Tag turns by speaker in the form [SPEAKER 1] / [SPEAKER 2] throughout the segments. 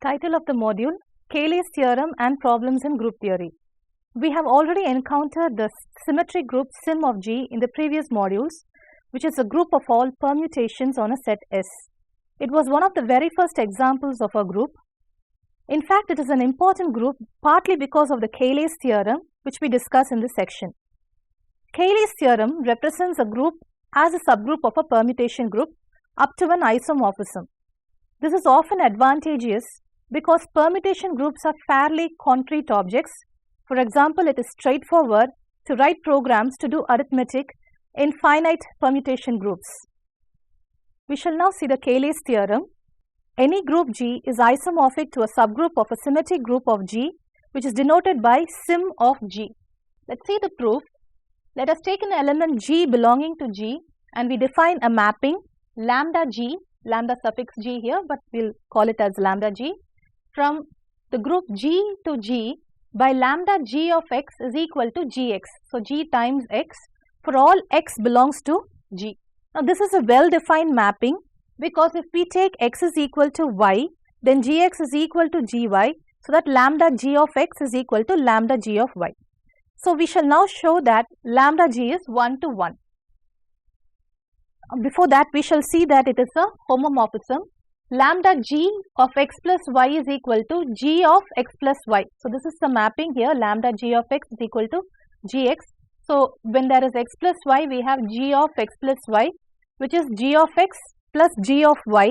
[SPEAKER 1] Title of the module: Cayley's theorem and problems in group theory. We have already encountered the symmetric group Sim of G in the previous modules, which is a group of all permutations on a set S. It was one of the very first examples of a group. In fact, it is an important group partly because of the Cayley's theorem, which we discuss in this section. Cayley's theorem represents a group as a subgroup of a permutation group up to an isomorphism. This is often advantageous because permutation groups are fairly concrete objects. For example, it is straightforward to write programs to do arithmetic in finite permutation groups. We shall now see the Cayley's theorem. Any group G is isomorphic to a subgroup of a symmetric group of G, which is denoted by Sim of G. Let's see the proof. Let us take an element G belonging to G and we define a mapping lambda G, lambda suffix G here, but we'll call it as lambda G, from the group G to G by lambda G of x is equal to Gx. So, G times x for all x belongs to G. Now, this is a well-defined mapping because if we take x is equal to y, then Gx is equal to Gy, so that lambda G of x is equal to lambda G of y. So, we shall now show that lambda G is 1 to 1. Before that, we shall see that it is a homomorphism. Lambda G of x plus y is equal to G of x plus y. So, this is the mapping here, lambda G of x is equal to Gx. So, when there is x plus y, we have G of x plus y, which is G of x plus G of y,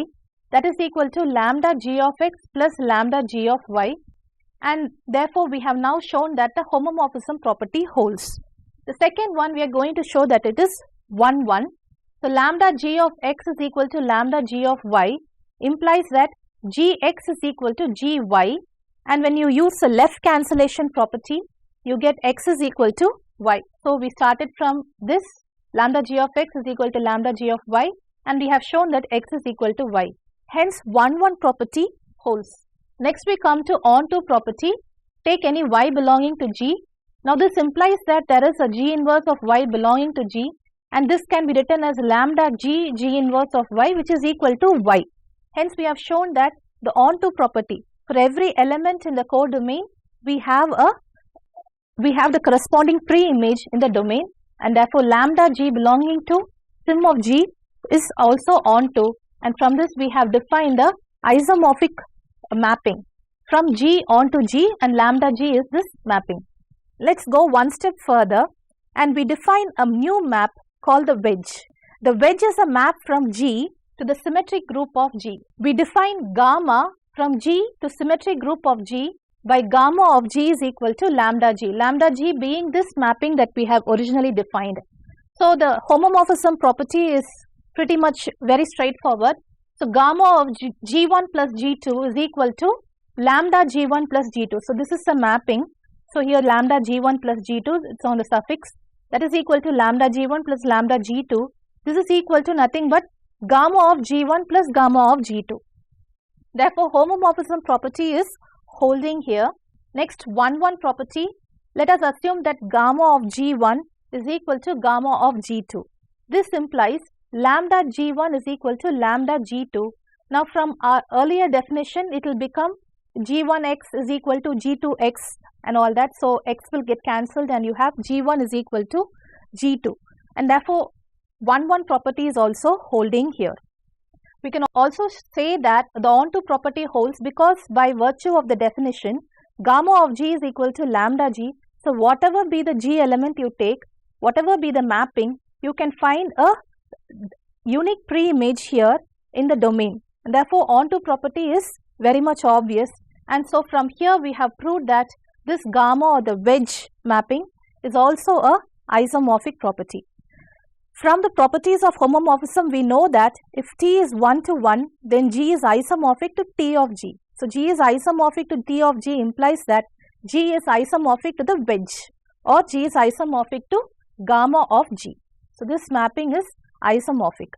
[SPEAKER 1] that is equal to lambda G of x plus lambda G of y, and therefore, we have now shown that the homomorphism property holds. The second one, we are going to show that it is 1, 1. So, lambda G of x is equal to lambda G of y implies that Gx is equal to Gy, and when you use the left cancellation property, you get x is equal to y. So, we started from this lambda G of x is equal to lambda G of y, and we have shown that x is equal to y. Hence, 1, 1 property holds. Next, we come to onto property. Take any y belonging to G. Now, this implies that there is a G inverse of y belonging to G, and this can be written as lambda G inverse of y, which is equal to y. Hence, we have shown that the onto property, for every element in the codomain, we have the corresponding pre-image in the domain, and therefore, lambda G belonging to Sim of G is also onto, and from this we have defined the isomorphic mapping from G onto G, and lambda G is this mapping. Let's go one step further and we define a new map called the wedge. The wedge is a map from G to the symmetric group of G. We define gamma from G to symmetric group of G by gamma of G is equal to lambda G being this mapping that we have originally defined. So, the homomorphism property is pretty much very straightforward. So, gamma of G1 plus G2 is equal to lambda G1 plus G2. So, this is the mapping. So, here lambda G1 plus G2, it's on the suffix, that is equal to lambda G1 plus lambda G2. This is equal to nothing but gamma of G1 plus gamma of G2. Therefore, homomorphism property is holding here. Next, 1, 1 property. Let us assume that gamma of G1 is equal to gamma of G2. This implies lambda G1 is equal to lambda G2. Now, from our earlier definition, it will become G1x is equal to G2x and all that. So, x will get cancelled and you have G1 is equal to G2, and therefore, 1, 1 property is also holding here. We can also say that the onto property holds because by virtue of the definition, gamma of G is equal to lambda G. So, whatever be the G element you take, whatever be the mapping, you can find a unique pre-image here in the domain. And therefore, onto property is very much obvious. And so, from here we have proved that this gamma or the wedge mapping is also a isomorphic property. From the properties of homomorphism, we know that if T is 1 to 1, then G is isomorphic to T of G. So, G is isomorphic to T of G implies that G is isomorphic to the wedge, or G is isomorphic to gamma of G. So, this mapping is isomorphic.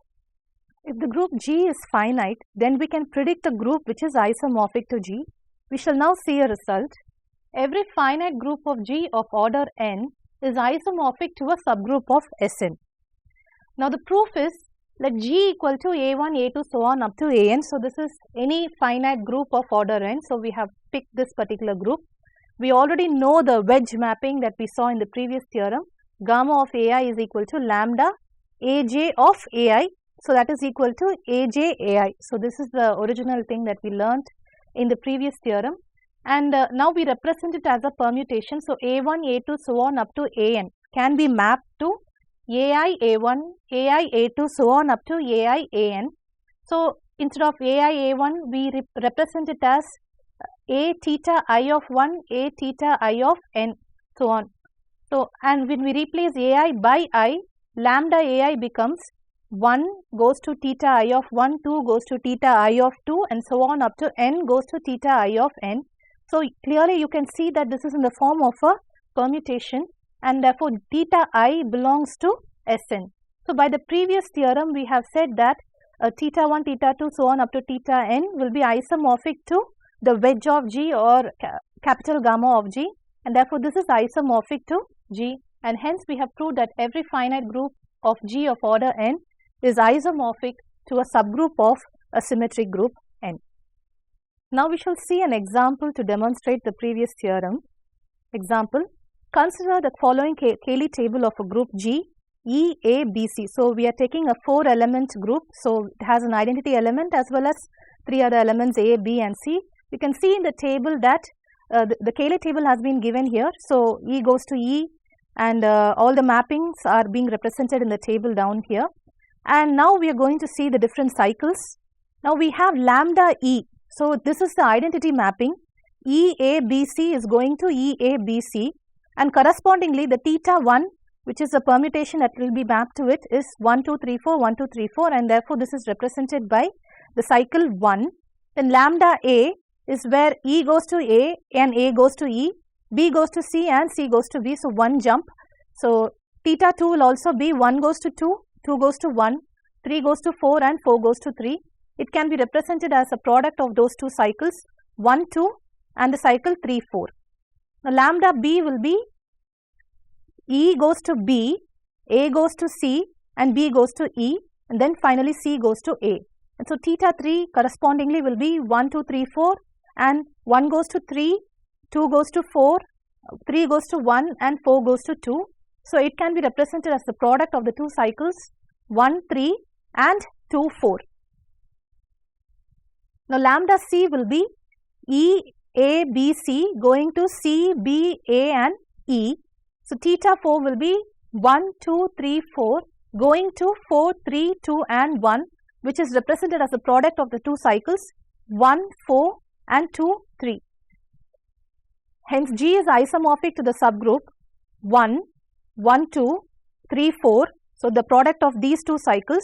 [SPEAKER 1] If the group G is finite, then we can predict a group which is isomorphic to G. We shall now see a result. Every finite group of G of order n is isomorphic to a subgroup of Sn. Now, the proof is let G equal to A1, A2, so on up to AN. So this is any finite group of order n. So we have picked this particular group. We already know the wedge mapping that we saw in the previous theorem. Gamma of AI is equal to lambda Aj of AI. So that is equal to Aj AI. So this is the original thing that we learnt in the previous theorem. And now we represent it as a permutation. So A1, A2, so on up to AN can be mapped to AI A1, AI A2, so on up to AI AN. So instead of AI A1, we represent it as A theta I of 1, A theta I of n, so on. So, and when we replace AI by I, lambda AI becomes 1 goes to theta I of 1, 2 goes to theta I of 2, and so on up to n goes to theta I of n. So clearly you can see that this is in the form of a permutation, and therefore theta I belongs to Sn. So by the previous theorem we have said that theta 1, theta 2, so on up to theta n will be isomorphic to the wedge of G or capital gamma of G, and therefore this is isomorphic to G, and hence we have proved that every finite group of G of order n is isomorphic to a subgroup of a symmetric group n. Now we shall see an example to demonstrate the previous theorem. Example, consider the following Cayley table of a group G, E, A, B, C. So we are taking a 4-element group, so it has an identity element as well as 3 other elements A, B and C. You can see in the table that the Cayley table has been given here. So E goes to E, and all the mappings are being represented in the table down here. And now we are going to see the different cycles. Now we have lambda E. So this is the identity mapping. E A B C is going to E A B C, and correspondingly the theta 1, which is a permutation that will be mapped to it, is 1 2 3 4 1 2 3 4, and therefore this is represented by the cycle 1. Then lambda A is where E goes to A and A goes to E, B goes to C and C goes to B, so one jump. So theta 2 will also be 1 goes to 2, 2 goes to 1, 3 goes to 4 and 4 goes to 3. It can be represented as a product of those two cycles 1 2 and the cycle 3 4. Now lambda B will be E goes to B, A goes to C and B goes to E, and then finally C goes to A. And so theta 3 correspondingly will be 1 2 3 4, and 1 goes to 3, 2 goes to 4, 3 goes to 1 and 4 goes to 2. So it can be represented as the product of the two cycles 1 3 and 2 4. Now lambda C will be E A B C going to C B A and E. So theta 4 will be 1 2 3 4 going to 4 3 2 and 1, which is represented as the product of the two cycles 1 4 and 2 3. Hence G is isomorphic to the subgroup 1 1 2 3 4. So the product of these two cycles,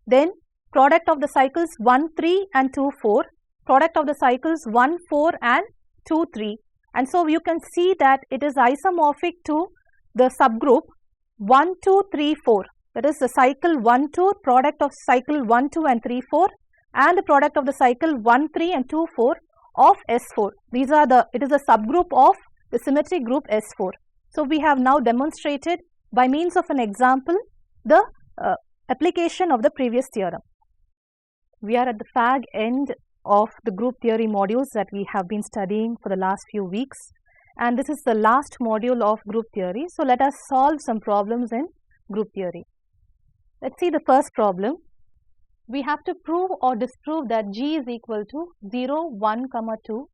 [SPEAKER 1] then product of the cycles 1 3 and 2 4, product of the cycles 1 4 and 2 3, and so you can see that it is isomorphic to the subgroup 1 2 3 4, that is the cycle 1 2, product of cycle 1 2 and 3 4, and the product of the cycle 1 3 and 2 4 of S4. These are the, it is a subgroup of the symmetric group S4. So we have now demonstrated by means of an example the application of the previous theorem. We are at the fag end of the group theory modules that we have been studying for the last few weeks, and this is the last module of group theory. So let us solve some problems in group theory. Let's see the first problem. We have to prove or disprove that G is equal to 0, 1, 2.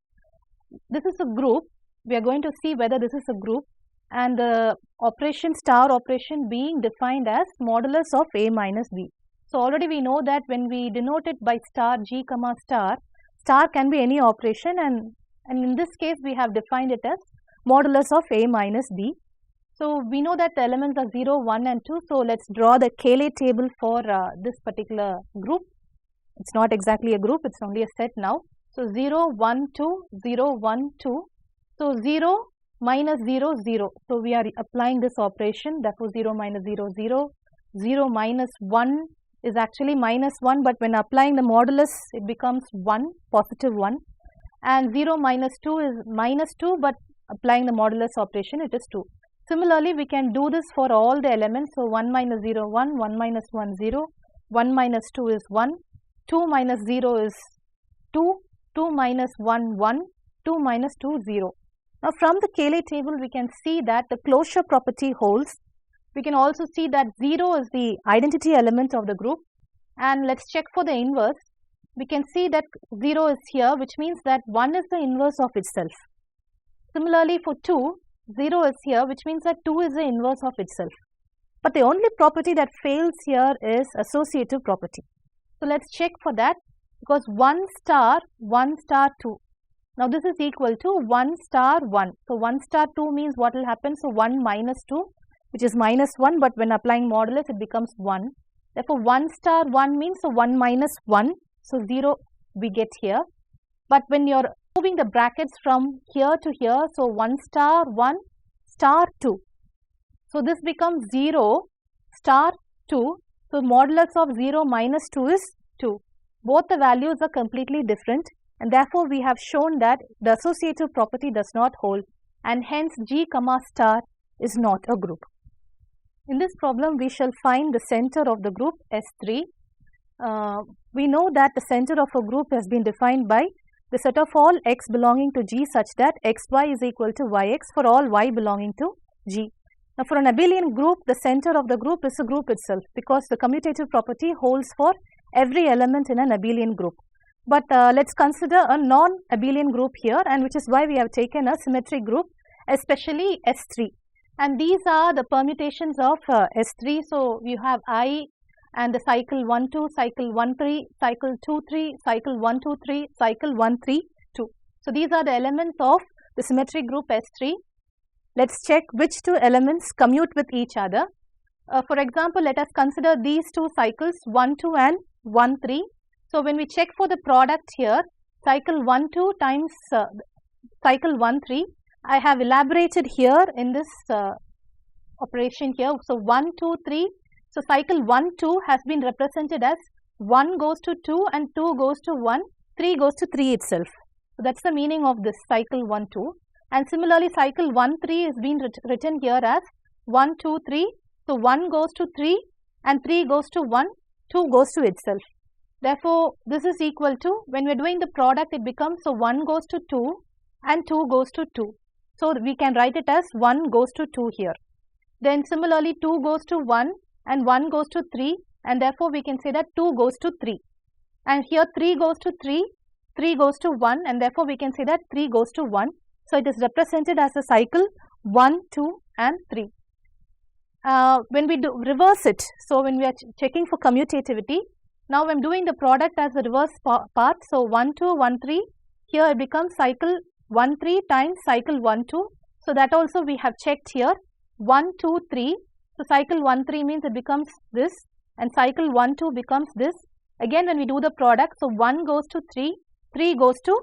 [SPEAKER 1] This is a group. We are going to see whether this is a group, and the operation star operation being defined as modulus of A minus B. So already we know that when we denote it by star G comma star, star can be any operation, and in this case we have defined it as modulus of A minus B. So we know that the elements are 0, 1 and 2. So let's draw the Cayley table for this particular group. It's not exactly a group, it's only a set now. So 0, 1, 2, 0, 1, 2. So 0 minus 0, 0. So we are applying this operation, therefore 0 minus 0, 0. 0 minus 1 is actually minus 1, but when applying the modulus it becomes 1, positive 1. And 0 minus 2 is minus 2, but applying the modulus operation it is 2. Similarly, we can do this for all the elements. So 1 minus 0, 1, 1 minus 1, 0, 1 minus 2 is 1, 2 minus 0 is 2, 2 minus 1, 1, 2 minus 2, 0. Now from the Cayley table we can see that the closure property holds. We can also see that 0 is the identity element of the group, and let's check for the inverse. We can see that 0 is here, which means that 1 is the inverse of itself. Similarly for 2, 0 is here, which means that 2 is the inverse of itself. But the only property that fails here is associative property. So let's check for that, because 1 star 2. Now this is equal to 1 star 1. So 1 star 2 means what will happen? So 1 minus 2, which is minus 1, but when applying modulus it becomes 1. Therefore 1 star 1 means so 1 minus 1, so 0 we get here. But when you are moving the brackets from here to here, so 1 star 1 star 2. So this becomes 0 star 2. So modulus of 0 minus 2 is 2. Both the values are completely different, and therefore we have shown that the associative property does not hold, and hence G comma star is not a group. In this problem we shall find the center of the group S3. We know that the center of a group has been defined by the set of all x belonging to G such that xy is equal to yx for all y belonging to G. Now for an abelian group, the center of the group is a group itself, because the commutative property holds for every element in an abelian group. But let's consider a non-abelian group here, and which is why we have taken a symmetric group, especially S3. And these are the permutations of S3. So you have I and the cycle 1, 2, cycle 1, 3, cycle 2, 3, cycle 1, 2, 3, cycle 1, 3, 2. So these are the elements of the symmetric group S3. Let's check which two elements commute with each other. For example, let us consider these two cycles 1, 2 and 1, 3. So when we check for the product here, cycle 1, 2 times cycle 1, 3, I have elaborated here in this operation here. So 1, 2, 3. So cycle 1, 2 has been represented as 1 goes to 2 and 2 goes to 1, 3 goes to 3 itself. So that's the meaning of this cycle 1, 2. And similarly cycle 1, 3 is being written here as 1, 2, 3. So 1 goes to 3 and 3 goes to 1, 2 goes to itself. Therefore, this is equal to, when we are doing the product, it becomes, so 1 goes to 2 and 2 goes to 2. So we can write it as 1 goes to 2 here. Then similarly 2 goes to 1 and 1 goes to 3, and therefore we can say that 2 goes to 3. And here 3 goes to 3, 3 goes to 1, and therefore we can say that 3 goes to 1. So it is represented as a cycle 1, 2 and 3. When we do reverse it, so when we are checking for commutativity, now I am doing the product as a reverse path. So 1, 2, 1, 3, here it becomes cycle 1, 3 times cycle 1, 2. So that also we have checked here, 1, 2, 3. So cycle 1, 3 means it becomes this, and cycle 1, 2 becomes this. Again when we do the product, so 1 goes to 3, 3 goes to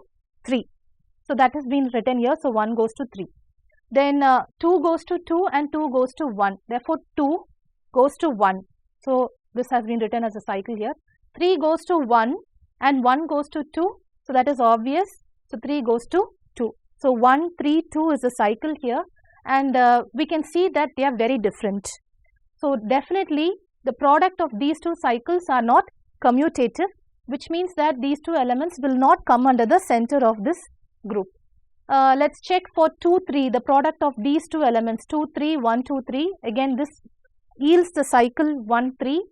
[SPEAKER 1] 3. So that has been written here, so 1 goes to 3. Then 2 goes to 2 and 2 goes to 1. Therefore 2 goes to 1. So this has been written as a cycle here. 3 goes to 1 and 1 goes to 2. So that is obvious. So 3 goes to 2. So 1, 3, 2 is a cycle here, and we can see that they are very different. So definitely the product of these two cycles are not commutative, which means that these two elements will not come under the center of this group. Let's check for 2, 3, the product of these two elements, 2, 3, 1, 2, 3. Again this yields the cycle 1, 3.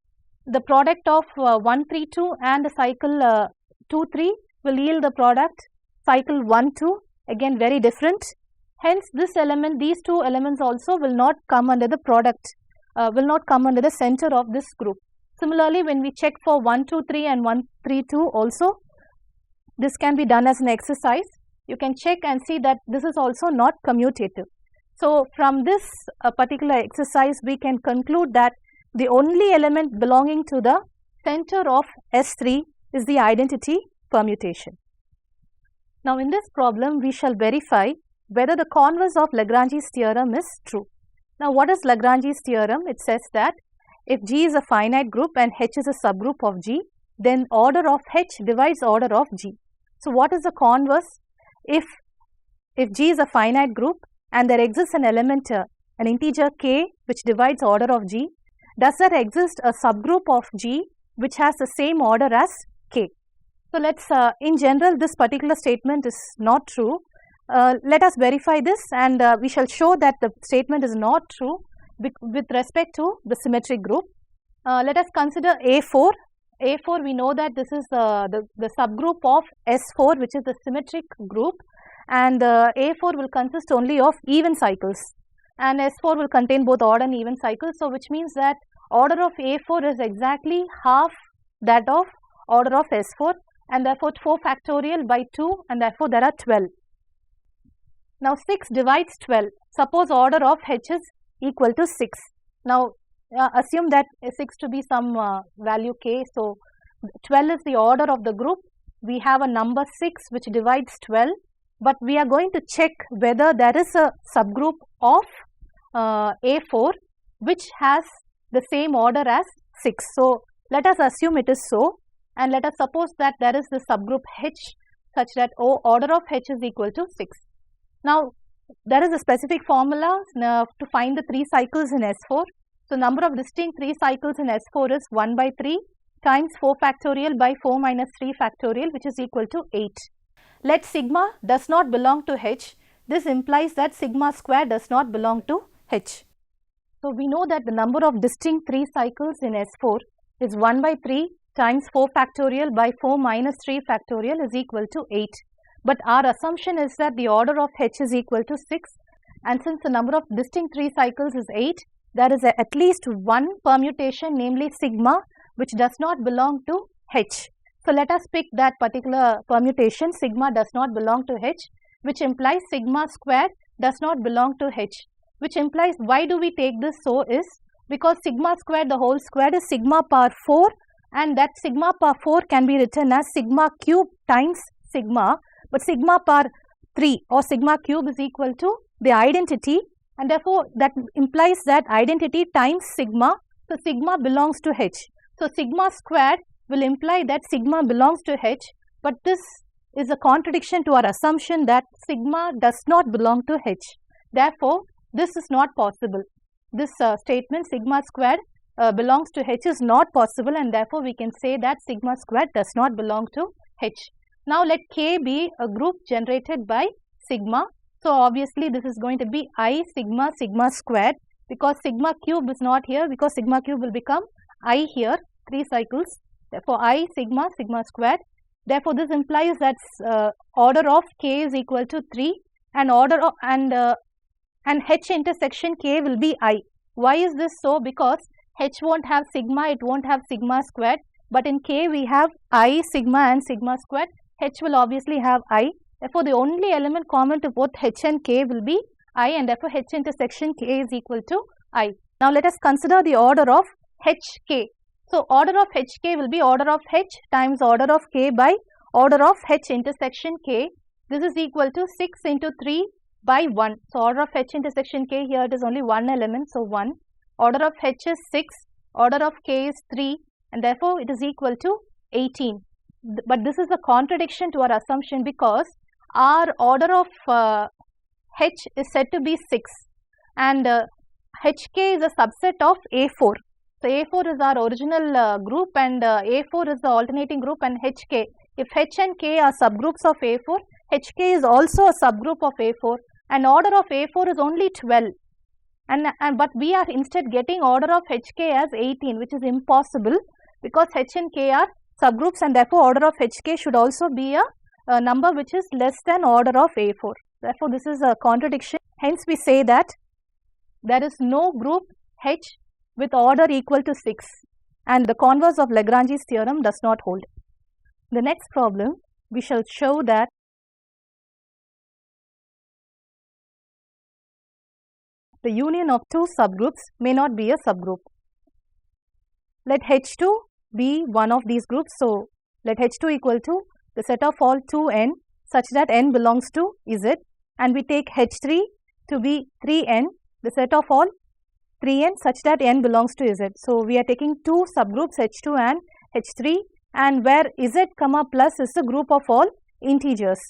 [SPEAKER 1] The product of 1, 3, 2 and the cycle 2, 3 will yield the product cycle 1, 2. Again very different. Hence this element, these two elements also will not come under the product, will not come under the center of this group. Similarly, when we check for 1, 2, 3 and 1, 3, 2 also, this can be done as an exercise. You can check and see that this is also not commutative. So from this particular exercise, we can conclude that the only element belonging to the center of S3 is the identity permutation. Now in this problem, we shall verify whether the converse of Lagrange's theorem is true. Now what is Lagrange's theorem? It says that if G is a finite group and H is a subgroup of G, then order of H divides order of G. So what is the converse? If G is a finite group and there exists an element, an integer k which divides order of G, does there exist a subgroup of G which has the same order as K. So let's, in general, this particular statement is not true. Let us verify this, and we shall show that the statement is not true with respect to the symmetric group. Let us consider A4. A4, we know that this is the subgroup of S4, which is the symmetric group, and A4 will consist only of even cycles, and S4 will contain both odd and even cycles. So which means that order of A4 is exactly half that of order of S4, and therefore 4 factorial by 2, and therefore there are 12. Now 6 divides 12. Suppose order of H is equal to 6. Now assume that 6 to be some value K. So 12 is the order of the group. We have a number 6 which divides 12, but we are going to check whether there is a subgroup of A4 which has the same order as 6. So let us assume it is so, and let us suppose that there is the subgroup H such that order of H is equal to 6. Now there is a specific formula to find the 3 cycles in S4. So number of distinct 3 cycles in S4 is 1 by 3 times 4 factorial by 4 minus 3 factorial, which is equal to 8. Let sigma does not belong to H. This implies that sigma square does not belong to H. So we know that the number of distinct 3 cycles in S4 is 1 by 3 times 4 factorial by 4 minus 3 factorial is equal to 8. But our assumption is that the order of H is equal to 6, and since the number of distinct 3 cycles is 8, there is at least one permutation, namely sigma, which does not belong to H. So let us pick that particular permutation, sigma does not belong to H, which implies sigma squared does not belong to H, which implies, why do we take this so is because sigma squared, the whole squared, is sigma power 4, and that sigma power 4 can be written as sigma cube times sigma, but sigma power 3 or sigma cube is equal to the identity, and therefore that implies that identity times sigma. So sigma belongs to H. So sigma squared will imply that sigma belongs to H, but this is a contradiction to our assumption that sigma does not belong to H. Therefore this is not possible. This statement sigma squared belongs to H is not possible, and therefore we can say that sigma squared does not belong to H. Now let K be a group generated by sigma. So obviously this is going to be I sigma sigma squared, because sigma cube is not here, because sigma cube will become I here, 3 cycles. Therefore I sigma sigma squared. Therefore this implies that order of K is equal to 3, and order of and H intersection K will be I. Why is this so? Because H won't have sigma, it won't have sigma squared, but in K we have I sigma and sigma squared. H will obviously have I. Therefore the only element common to both H and K will be I, and therefore H intersection K is equal to I. Now let us consider the order of HK. So order of HK will be order of H times order of K by order of H intersection K. This is equal to 6 into 3 by 1. So order of H intersection K, here it is only one element, so 1. Order of H is 6, order of K is 3, and therefore it is equal to 18. But this is a contradiction to our assumption, because our order of H is said to be 6, and HK is a subset of A4. So A4 is our original group, and A4 is the alternating group, and HK. If H and K are subgroups of A4, HK is also a subgroup of A4, and order of A4 is only 12. But we are instead getting order of HK as 18, which is impossible, because H and K are subgroups, and therefore order of HK should also be a number which is less than order of A4. Therefore this is a contradiction. Hence we say that there is no group H with order equal to 6, and the converse of Lagrange's theorem does not hold. The next problem, we shall show that the union of 2 subgroups may not be a subgroup. Let H2 be one of these groups. So let H2 equal to the set of all 2n such that n belongs to Z, and we take H3 to be 3n, the set of all 3n such that n belongs to Z. So we are taking 2 subgroups H2 and H3, and where Z comma plus is the group of all integers,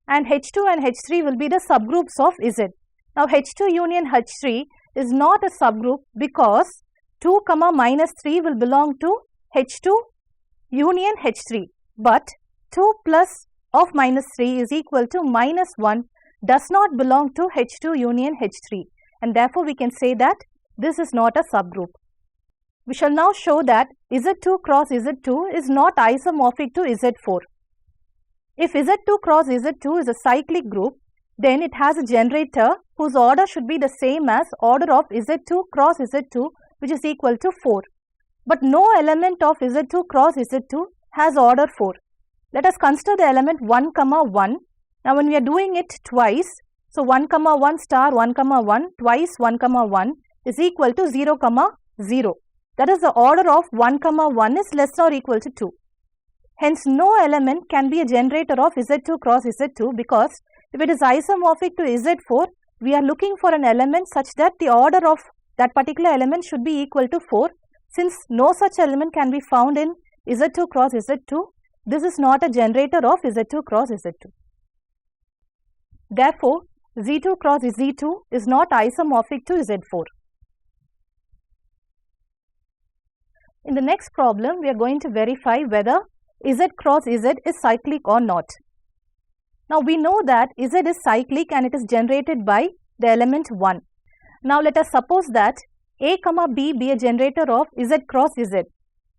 [SPEAKER 1] and H2 and H3 will be the subgroups of Z. Now H2 union H3 is not a subgroup, because 2 comma minus 3 will belong to H2 union H3, but 2 plus of minus 3 is equal to minus 1 does not belong to H2 union H3, and therefore we can say that this is not a subgroup. We shall now show that Z2 cross Z2 is not isomorphic to Z4. If Z2 cross Z2 is a cyclic group, then it has a generator whose order should be the same as order of Z2 cross Z2, which is equal to 4. But no element of Z2 cross Z2 has order 4. Let us consider the element 1, 1. Now when we are doing it twice, so 1, 1 star 1, 1 twice 1, 1 is equal to 0, 0. That is, the order of 1, 1 is less or equal to 2. Hence, no element can be a generator of Z2 cross Z2, because if it is isomorphic to Z4, we are looking for an element such that the order of that particular element should be equal to 4. Since no such element can be found in Z2 cross Z2, this is not a generator of Z2 cross Z2. Therefore, Z2 cross Z2 is not isomorphic to Z4. In the next problem, we are going to verify whether Z cross Z is cyclic or not. Now we know that Z is cyclic and it is generated by the element 1. Now let us suppose that A, B be a generator of Z cross Z.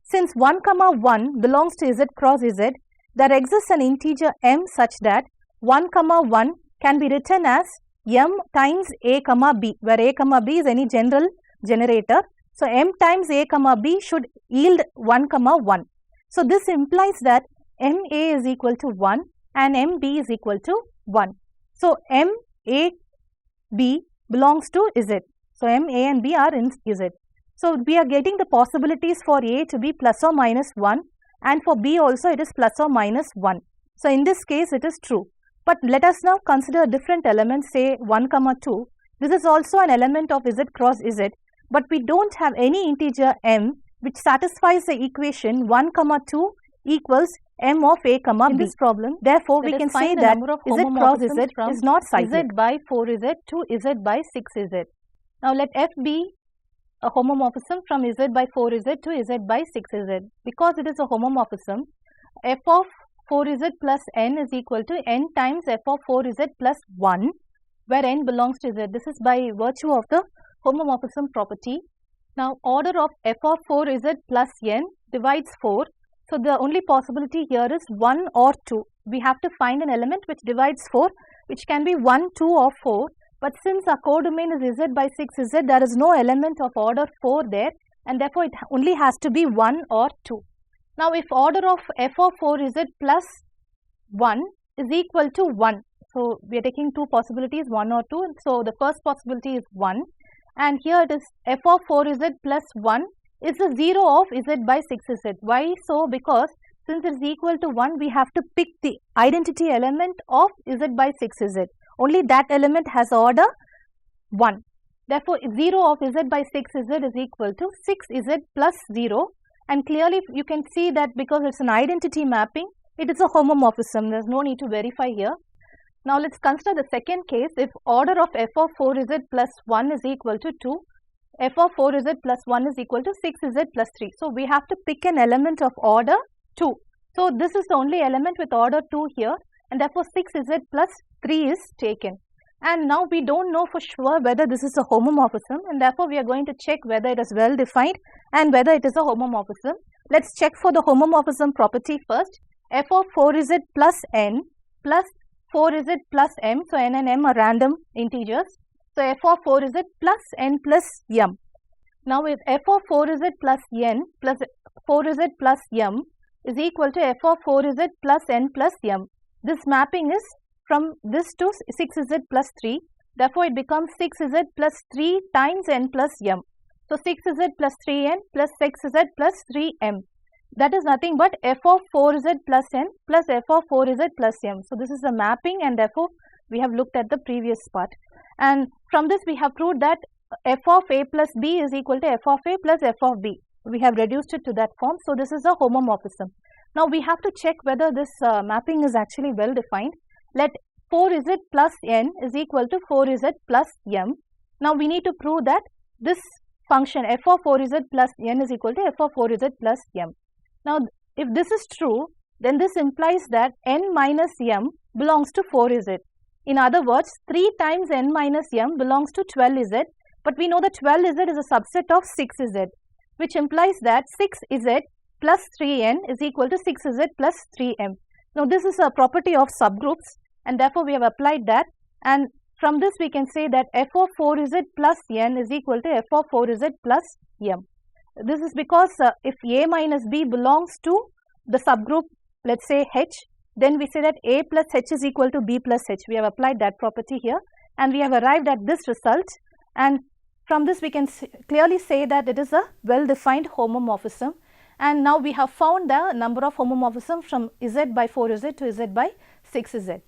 [SPEAKER 1] Since 1, 1 belongs to Z cross Z, there exists an integer m such that 1, 1 can be written as m times A, B, where A, B is any general generator. So m times A, B should yield 1, 1. So this implies that MA is equal to 1 and MB is equal to 1. So MA, B belongs to Z. So MA and B are in Z. So we are getting the possibilities for A to be plus or minus 1, and for B also it is plus or minus 1. So in this case it is true. But let us now consider a different element, say 1, 2. This is also an element of Z cross Z, but we don't have any integer m which satisfies the equation 1, 2 equals m of A, B. In this problem, therefore we can say that Z cross Z is not cyclic. Z by 4Z to Z by 6Z. Now let F be a homomorphism from Z by 4Z to Z by 6Z. Because it is a homomorphism, f of 4Z plus n is equal to n times f of 4Z plus 1, where n belongs to Z. This is by virtue of the homomorphism property. Now order of f of 4Z plus n divides 4. So the only possibility here is 1 or 2. We have to find an element which divides 4, which can be 1, 2 or 4. But since our codomain is Z by 6Z, there is no element of order 4 there, and therefore it only has to be 1 or 2. Now if order of f of 4Z plus 1 is equal to 1, so we are taking two possibilities, 1 or 2. So the first possibility is 1, and here it is f of 4Z plus 1 is the 0 of Z by 6Z. Why so? Because since it is equal to 1, we have to pick the identity element of Z by 6Z. Only that element has order 1. Therefore, 0 of Z by 6Z is equal to 6Z plus 0, and clearly you can see that because it's an identity mapping, it is a homomorphism. There is no need to verify here. Now let's consider the second case. If order of f of 4Z plus 1 is equal to 2, f of 4Z plus 1 is equal to 6Z plus 3. So we have to pick an element of order 2. So this is the only element with order 2 here, and therefore 6Z plus 3 is taken. And now we don't know for sure whether this is a homomorphism, and therefore we are going to check whether it is well defined and whether it is a homomorphism. Let's check for the homomorphism property first. F of 4Z plus n plus 4Z plus m. So n and m are random integers. So f of 4Z plus n plus m. Now if f of 4Z plus n plus 4Z plus m is equal to f of 4Z plus n plus m, this mapping is from this to 6Z plus 3. Therefore it becomes 6Z plus 3 times n plus m. So 6Z plus 3n plus 6Z plus 3m. That is nothing but f of 4Z plus n plus f of 4Z plus m. So this is the mapping, and therefore we have looked at the previous part. And from this we have proved that f of a plus b is equal to f of a plus f of b. We have reduced it to that form. So this is a homomorphism. Now we have to check whether this mapping is actually well defined. Let 4Z plus n is equal to 4Z plus m. Now we need to prove that this function f of 4Z plus n is equal to f of 4Z plus m. Now If this is true, then this implies that n minus m belongs to 4z. In other words, 3 times n minus m belongs to 12z, but we know that 12z is a subset of 6z, which implies that 6z plus 3n is equal to 6z plus 3m. Now, this is a property of subgroups, and therefore, we have applied that, and from this we can say that f of 4z plus n is equal to f of 4z plus m. This is because if a minus b belongs to the subgroup, let's say h, then we say that a plus h is equal to b plus h. We have applied that property here, and we have arrived at this result, and from this we can clearly say that it is a well-defined homomorphism. And now we have found the number of homomorphisms from z by 4z to z by 6z.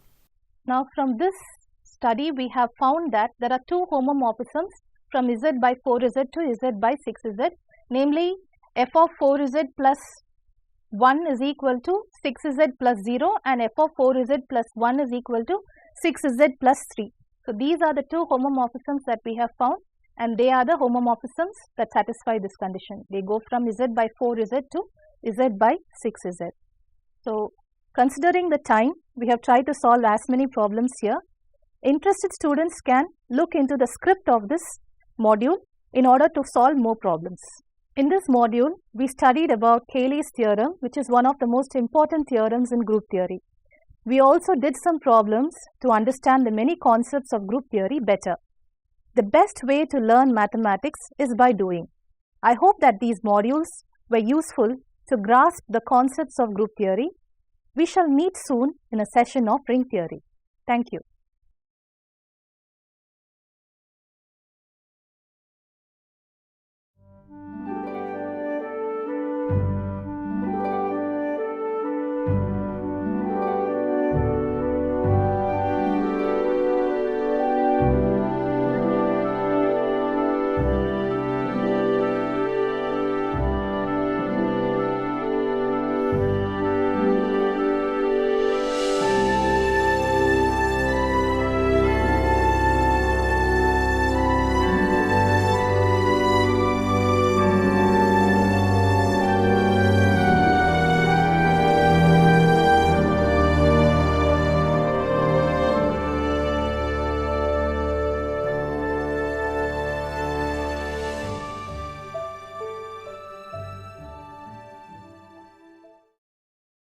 [SPEAKER 1] Now, from this study we have found that there are 2 homomorphisms from z by 4z to z by 6z, namely f of 4z plus 1 is equal to 6z plus 0 and f of 4z plus 1 is equal to 6z plus 3. So, these are the 2 homomorphisms that we have found, and they are the homomorphisms that satisfy this condition. They go from z by 4z to z by 6z. So, considering the time, we have tried to solve as many problems here. Interested students can look into the script of this module in order to solve more problems. In this module, we studied about Cayley's theorem, which is one of the most important theorems in group theory. We also did some problems to understand the many concepts of group theory better. The best way to learn mathematics is by doing. I hope that these modules were useful to grasp the concepts of group theory. We shall meet soon in a session of ring theory. Thank you.